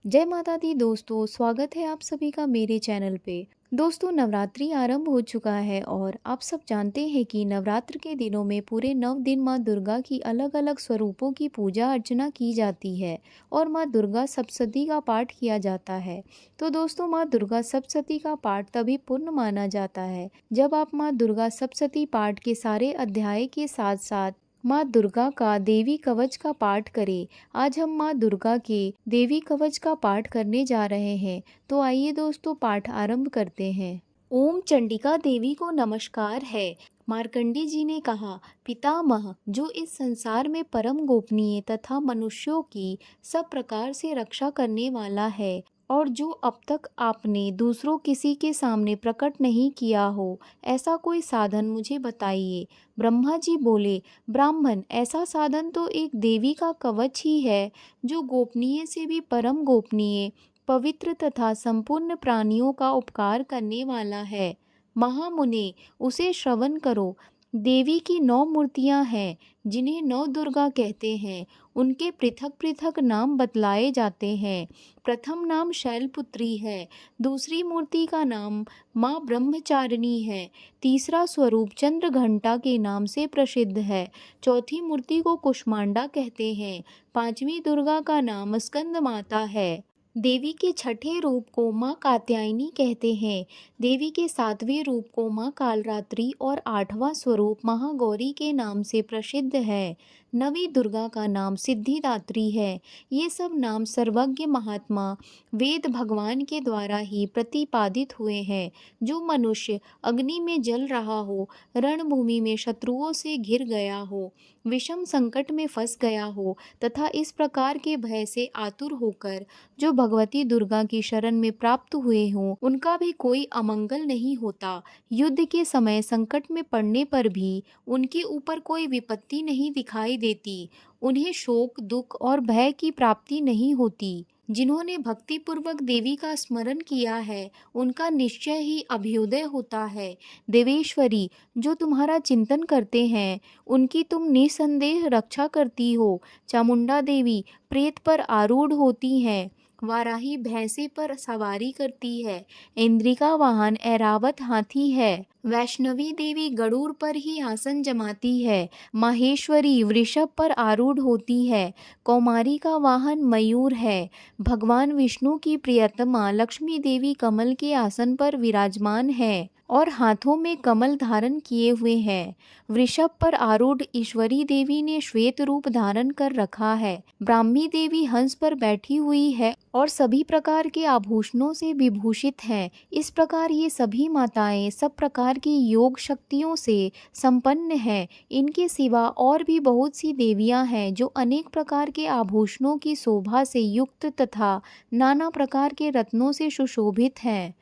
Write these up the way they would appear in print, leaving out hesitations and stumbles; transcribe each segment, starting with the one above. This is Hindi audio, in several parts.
जय माता दी दोस्तों, स्वागत है आप सभी का मेरे चैनल पे। दोस्तों, नवरात्रि आरंभ हो चुका है और आप सब जानते हैं कि नवरात्र के दिनों में पूरे 9 दिन माँ दुर्गा की अलग अलग स्वरूपों की पूजा अर्चना की जाती है और माँ दुर्गा सप्तशती का पाठ किया जाता है। तो दोस्तों, माँ दुर्गा सप्तशती का पाठ तभी पूर्ण माना जाता है जब आप माँ दुर्गा सप्तशती पाठ के सारे अध्याय के साथ साथ माँ दुर्गा का देवी कवच का पाठ करें। आज हम माँ दुर्गा के देवी कवच का पाठ करने जा रहे हैं। तो आइए दोस्तों, पाठ आरंभ करते हैं। ओम चंडिका देवी को नमस्कार है। मार्कंडी जी ने कहा, पितामह जो इस संसार में परम गोपनीय तथा मनुष्यों की सब प्रकार से रक्षा करने वाला है और जो अब तक आपने दूसरों किसी के सामने प्रकट नहीं किया हो, ऐसा कोई साधन मुझे बताइए। ब्रह्मा जी बोले, ब्राह्मण, ऐसा साधन तो एक देवी का कवच ही है जो गोपनीय से भी परम गोपनीय, पवित्र तथा संपूर्ण प्राणियों का उपकार करने वाला है। महामुने, उसे श्रवण करो। देवी की 9 मूर्तियां हैं जिन्हें 9 दुर्गा कहते हैं। उनके पृथक पृथक नाम बतलाए जाते हैं। प्रथम नाम शैलपुत्री है, दूसरी मूर्ति का नाम माँ ब्रह्मचारिणी है, तीसरा स्वरूप चंद्र घंटा के नाम से प्रसिद्ध है, चौथी मूर्ति को कुष्मांडा कहते हैं, पांचवी दुर्गा का नाम स्कंद माता है। देवी के छठे रूप को माँ कात्यायनी कहते हैं। देवी के सातवें रूप को माँ कालरात्रि और आठवां स्वरूप महागौरी के नाम से प्रसिद्ध है। नवी दुर्गा का नाम सिद्धिदात्री है। ये सब नाम सर्वज्ञ महात्मा वेद भगवान के द्वारा ही प्रतिपादित हुए हैं। जो मनुष्य अग्नि में जल रहा हो, रणभूमि में शत्रुओं से घिर गया हो, विषम संकट में फंस गया हो तथा इस प्रकार के भय से आतुर होकर जो भगवती दुर्गा की शरण में प्राप्त हुए हों, उनका भी कोई अमंगल नहीं होता। युद्ध के समय संकट में पड़ने पर भी उनके ऊपर कोई विपत्ति नहीं दिखाई देती। उन्हें शोक, दुख और भय की प्राप्ति नहीं होती। जिन्होंने भक्ति पूर्वक देवी का स्मरण किया है, उनका निश्चय ही अभ्युदय होता है। देवेश्वरी, जो तुम्हारा चिंतन करते हैं, उनकी तुम निसंदेह रक्षा करती हो। चामुंडा देवी प्रेत पर आरूढ़ होती हैं। वाराही भैंसे पर सवारी करती है। इंद्रिका वाहन ऐरावत हाथी है। वैष्णवी देवी गरुड़ पर ही आसन जमाती है। माहेश्वरी वृषभ पर आरूढ़ होती है। कौमारी का वाहन मयूर है। भगवान विष्णु की प्रियतमा लक्ष्मी देवी कमल के आसन पर विराजमान है और हाथों में कमल धारण किए हुए हैं। वृषभ पर आरूढ़ ईश्वरी देवी ने श्वेत रूप धारण कर रखा है। ब्राह्मी देवी हंस पर बैठी हुई है और सभी प्रकार के आभूषणों से विभूषित हैं। इस प्रकार ये सभी माताएं सब प्रकार की योग शक्तियों से संपन्न हैं। इनके सिवा और भी बहुत सी देवियां हैं जो अनेक प्रकार के आभूषणों की शोभा से युक्त तथा नाना प्रकार के रत्नों से सुशोभित हैं।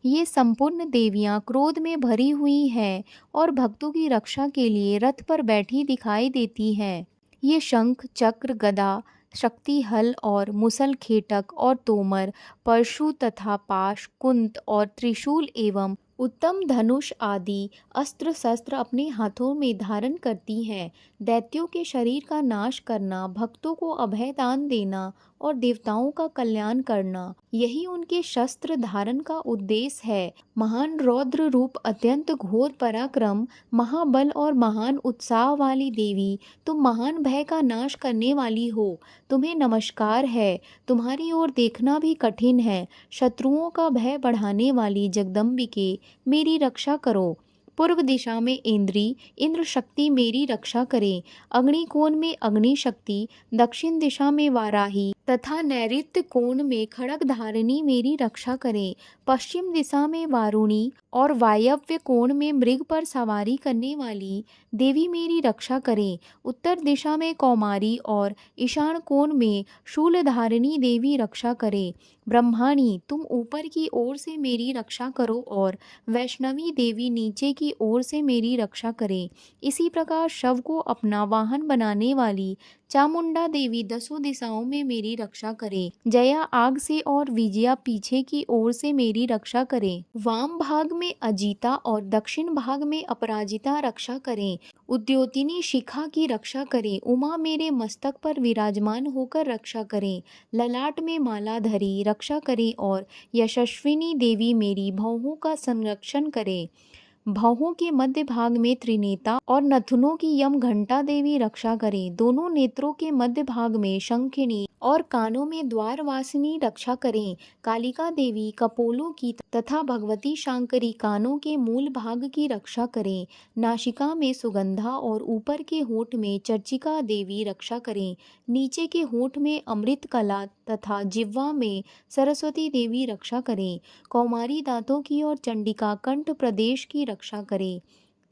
ये संपूर्ण देवियां क्रोध में भरी हुई हैं और भक्तों की रक्षा के लिए रथ पर बैठी दिखाई देती हैं। ये शंख, चक्र, गदा, शक्ति हल और मुसल, खेटक और तोमर, परशु तथा पाश, कुंत और त्रिशूल एवं उत्तम धनुष आदि अस्त्र शस्त्र अपने हाथों में धारण करती हैं। दैत्यों के शरीर का नाश करना, भक्तों को अभय दान देना और देवताओं का कल्याण करना, यही उनके शस्त्र धारण का उद्देश्य है। महान रौद्र रूप, अत्यंत घोर पराक्रम, महाबल और महान उत्साह वाली देवी, तुम महान भय का नाश करने वाली हो। तुम्हें नमस्कार है। तुम्हारी ओर देखना भी कठिन है। शत्रुओं का भय बढ़ाने वाली जगदम्बिके, मेरी रक्षा करो। पूर्व दिशा में इंद्र शक्ति मेरी रक्षा करें। अग्निकोण में अग्नि शक्ति, दक्षिण दिशा में वाराही तथा नैऋत्य कोण में खड़ग धारिणी मेरी रक्षा करें। पश्चिम दिशा में वारुणी और वायव्य कोण में मृग पर सवारी करने वाली देवी मेरी रक्षा करें। उत्तर दिशा में कौमारी और ईशान कोण में शूलधारिणी देवी रक्षा करें। ब्रह्माणी, तुम ऊपर की ओर से मेरी रक्षा करो और वैष्णवी देवी नीचे की की ओर से मेरी रक्षा करे। इसी प्रकार शव को अपना वाहन बनाने वाली चामुंडा देवी दसों दिशाओं में मेरी रक्षा करे। जया आग से और विजया पीछे की ओर से मेरी रक्षा करे। वाम भाग में अजीता और दक्षिण भाग में अपराजिता रक्षा करें। उद्योतिनी शिखा की रक्षा करें। उमा मेरे मस्तक पर विराजमान होकर रक्षा करें। ललाट में माला धरी रक्षा करें और यशस्विनी देवी मेरी भौहों का संरक्षण करे। भौहों के मध्य भाग में त्रिनेता और नथुनों की यम घंटा देवी रक्षा करें। दोनों नेत्रों के मध्य भाग में शंखिनी और कानों में द्वारवासिनी रक्षा करें। कालिका देवी कपोलों की तथा भगवती शांकरी कानों के मूल भाग की रक्षा करें। नासिका में सुगंधा और ऊपर के होंठ में चर्चिका देवी रक्षा करें। नीचे के होंठ में अमृत कला तथा जिह्वा में सरस्वती देवी रक्षा करें। कौमारी दांतों की और चंडिका कंठ प्रदेश की रक्षा करे।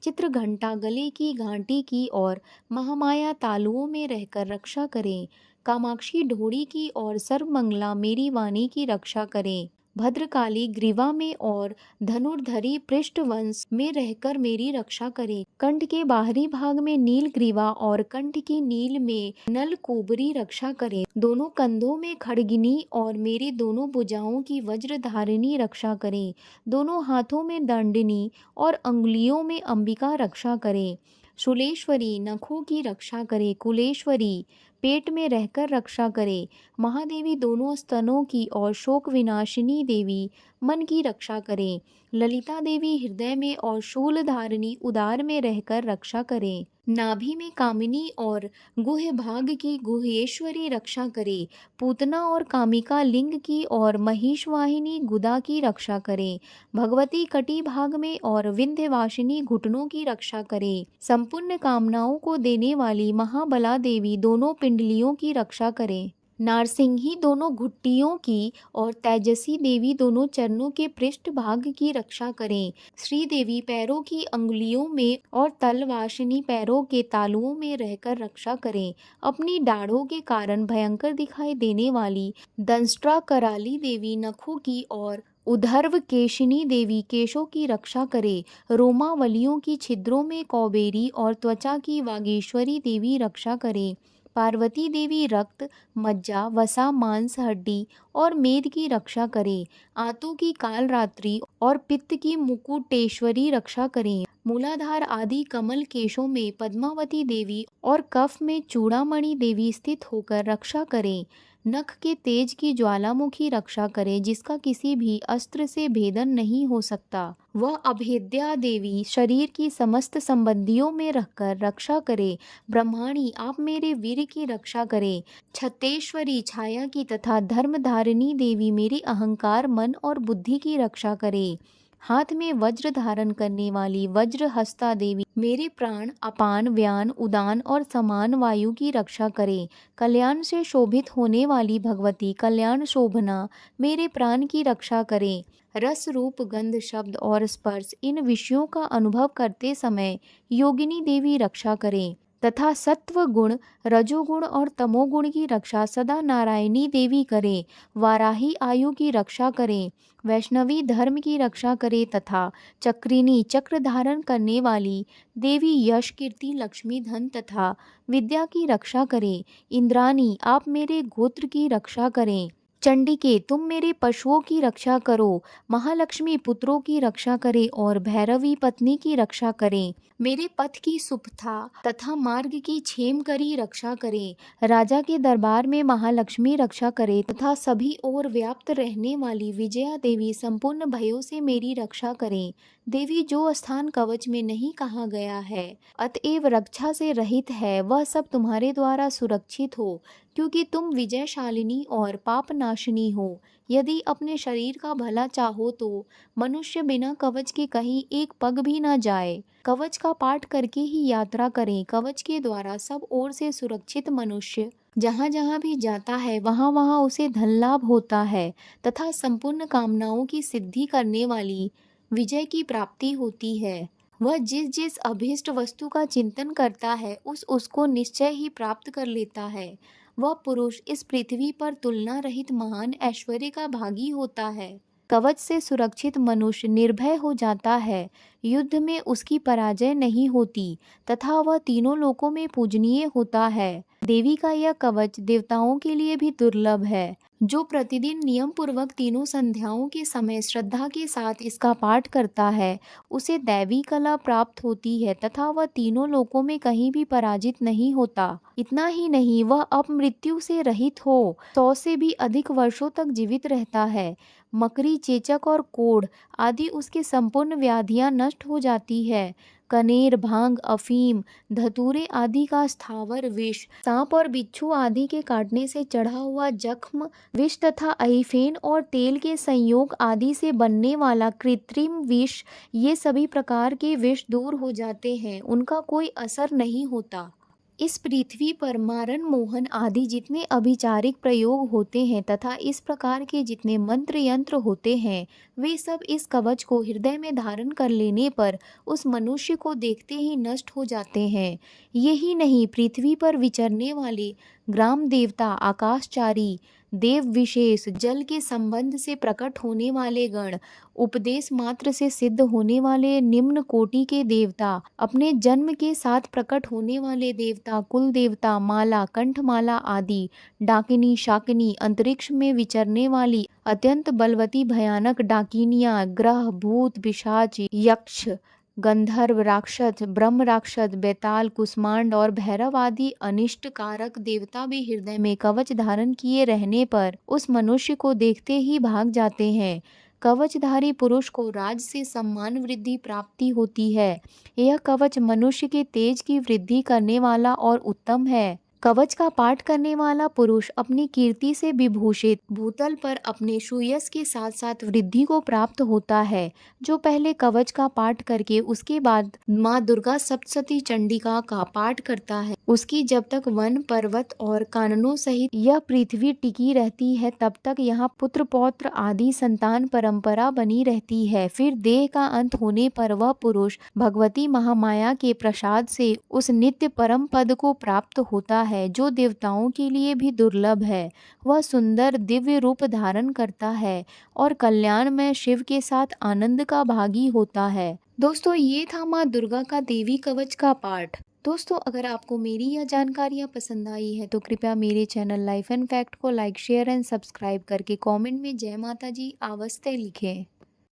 चित्र घंटा गले की घाटी की और महामाया तालुओं में रहकर रक्षा करें। कामाक्षी ढोड़ी की और सर्वमंगला मेरी वाणी की रक्षा करें। भद्रकाली ग्रीवा में और धनुर्धरी पृष्ठवंश में रहकर मेरी रक्षा करे। कंठ के बाहरी भाग में नील ग्रीवा और कंठ की नील में नल कुबरी रक्षा करे। दोनों कंधों में खड़गिनी और मेरी दोनों भुजाओं की वज्रधारिणी रक्षा करे। दोनों हाथों में दंडिनी और अंगुलियों में अंबिका रक्षा करे। शूलेश्वरी नखों की रक्षा करे। कुलेश्वरी पेट में रहकर रक्षा करे। महादेवी दोनों स्तनों की और शोक विनाशिनी देवी मन की रक्षा करे। ललिता देवी हृदय में और शूलधारिणी उदार में रहकर रक्षा करे। नाभि में कामिनी और गुह्य भाग की गुह्येश्वरी रक्षा करे। पूतना और कामिका लिंग की और महिषवाहिनी गुदा की रक्षा करे। भगवती कटी भाग में और विंध्यवासिनी घुटनों की रक्षा करे। संपूर्ण कामनाओं को देने वाली महाबला देवी दोनों पिंडलियों की रक्षा करे। नारसिंही दोनों घुट्टियों की और तेजसी देवी दोनों चरणों के पृष्ठ भाग की रक्षा करें। श्री देवी पैरों की अंगुलियों में और तलवासिनी पैरों के तालुओं में रहकर रक्षा करें। अपनी दाढ़ों के कारण भयंकर दिखाई देने वाली दंष्ट्रा कराली देवी नखों की और उधर्व केशिनी देवी केशों की रक्षा करे। रोमावलियों की छिद्रों में कौबेरी और त्वचा की वागीश्वरी देवी रक्षा करे। पार्वती देवी रक्त मज्जा वसा मांस हड्डी और मेद की रक्षा करे। आंतों की काल रात्रि और पित्त की मुकुटेश्वरी रक्षा करें। मूलाधार आदि कमल केशों में पद्मावती देवी और कफ में चूड़ामणि देवी स्थित होकर रक्षा करें। नख के तेज की ज्वालामुखी रक्षा करे जिसका किसी भी अस्त्र से भेदन नहीं हो सकता। वह अभेद्या देवी शरीर की समस्त संबंधियों में रहकर रक्षा करे। ब्रह्माणी आप मेरे वीर की रक्षा करे। छत्तेश्वरी छाया की तथा धर्मधारिणी देवी मेरी अहंकार मन और बुद्धि की रक्षा करे। हाथ में वज्र धारण करने वाली वज्र हस्ता देवी मेरे प्राण अपान व्यान उदान और समान वायु की रक्षा करे। कल्याण से शोभित होने वाली भगवती कल्याण शोभना मेरे प्राण की रक्षा करे। रस रूप गंध शब्द और स्पर्श इन विषयों का अनुभव करते समय योगिनी देवी रक्षा करे तथा सत्व गुण रजोगुण और तमोगुण की रक्षा सदा नारायणी देवी करे। वाराही आयु की रक्षा करे। वैष्णवी धर्म की रक्षा करे तथा चक्रिनी चक्र धारण करने वाली देवी यश कीर्ति लक्ष्मी धन तथा विद्या की रक्षा करे। इंद्रानी आप मेरे गोत्र की रक्षा करें। चंडिके तुम मेरे पशुओं की रक्षा करो। महालक्ष्मी पुत्रों की रक्षा करे और भैरवी पत्नी की रक्षा करें। मेरे पथ की सुपथा तथा मार्ग की क्षेम करी रक्षा करें। राजा के दरबार में महालक्ष्मी रक्षा करे तथा सभी ओर व्याप्त रहने वाली विजया देवी संपूर्ण भयों से मेरी रक्षा करें। देवी जो स्थान कवच में नहीं कहा गया है अतएव रक्षा से रहित है वह सब तुम्हारे द्वारा सुरक्षित हो क्योंकि तुम विजयशालिनी और पापनाशिनी हो। यदि अपने शरीर का भला चाहो तो मनुष्य बिना कवच के कहीं एक पग भी न जाए। कवच का पाठ करके ही यात्रा करें। कवच के द्वारा सब ओर से सुरक्षित मनुष्य जहाँ जहाँ भी जाता है वहाँ वहाँ उसे धन लाभ होता है तथा संपूर्ण कामनाओं की सिद्धि करने वाली विजय की प्राप्ति होती है। वह जिस जिस अभीष्ट वस्तु का चिंतन करता है उसको निश्चय ही प्राप्त कर लेता है। वह पुरुष इस पृथ्वी पर तुलना रहित महान ऐश्वर्य का भागी होता है। कवच से सुरक्षित मनुष्य निर्भय हो जाता है, युद्ध में उसकी पराजय नहीं होती तथा वह तीनों लोकों में पूजनीय होता है। देवी का यह कवच देवताओं के लिए भी दुर्लभ है। जो प्रतिदिन नियम पूर्वक तीनों संध्याओं के समय श्रद्धा के साथ इसका पाठ करता है, उसे दैवी कला प्राप्त होती है तथा वह तीनों लोकों में कहीं भी पराजित नहीं होता। इतना ही नहीं, वह अपमृत्यु से रहित हो 100 से भी अधिक वर्षों तक जीवित रहता है। मकड़ी, चेचक और कोढ़ आदि उसके संपूर्ण व्याधियां नष्ट हो जाती है। कनेर, भांग, अफीम, धतूरे आदि का स्थावर विष, सांप और बिच्छू आदि के काटने से चढ़ा हुआ जख्म विष तथा अहिफेन और तेल के संयोग आदि से बनने वाला कृत्रिम विष, ये सभी प्रकार के विष दूर हो जाते हैं, उनका कोई असर नहीं होता। इस पृथ्वी पर मारण, मोहन आदि जितने अभिचारिक प्रयोग होते हैं तथा इस प्रकार के जितने मंत्र यंत्र होते हैं, वे सब इस कवच को हृदय में धारण कर लेने पर उस मनुष्य को देखते ही नष्ट हो जाते हैं। यही नहीं, पृथ्वी पर विचरने वाले ग्राम देवता, आकाशचारी देव विशेष, जल के संबंध से प्रकट होने वाले गण, उपदेश मात्र से सिद्ध होने वाले निम्न कोटि के देवता, अपने जन्म के साथ प्रकट होने वाले देवता, कुल देवता, माला, कंठमाला आदि, डाकिनी, शाकिनी, अंतरिक्ष में विचरने वाली अत्यंत बलवती भयानक डाकिनियां, ग्रह, भूत, पिशाच, यक्ष, गंधर्व, राक्षस, ब्रह्म राक्षस, बेताल, कुष्मांड और भैरव आदि अनिष्ट कारक देवता भी हृदय में कवच धारण किए रहने पर उस मनुष्य को देखते ही भाग जाते हैं। कवचधारी पुरुष को राज से सम्मान वृद्धि प्राप्ति होती है। यह कवच मनुष्य के तेज की वृद्धि करने वाला और उत्तम है। कवच का पाठ करने वाला पुरुष अपनी कीर्ति से विभूषित भूतल पर अपने सुयश के साथ साथ वृद्धि को प्राप्त होता है। जो पहले कवच का पाठ करके उसके बाद माँ दुर्गा सप्तशती चंडिका का पाठ करता है, उसकी जब तक वन, पर्वत और काननों सहित यह पृथ्वी टिकी रहती है, तब तक यहाँ पुत्र पौत्र आदि संतान परंपरा बनी रहती है। फिर देह का अंत होने पर वह पुरुष भगवती महामाया के प्रसाद से उस नित्य परम पद को प्राप्त होता है, जो देवताओं के लिए भी दुर्लभ है। वह सुंदर दिव्य रूप धारण करता है और कल्याण में शिव के साथ आनंद का भागी होता है। दोस्तों, ये था माँ दुर्गा का देवी कवच का पाठ। दोस्तों, अगर आपको मेरी यह जानकारियाँ पसंद आई है तो कृपया मेरे चैनल लाइफ एंड फैक्ट को लाइक, शेयर एंड सब्सक्राइब करके कमेंट में जय माता जी अवश्य लिखें।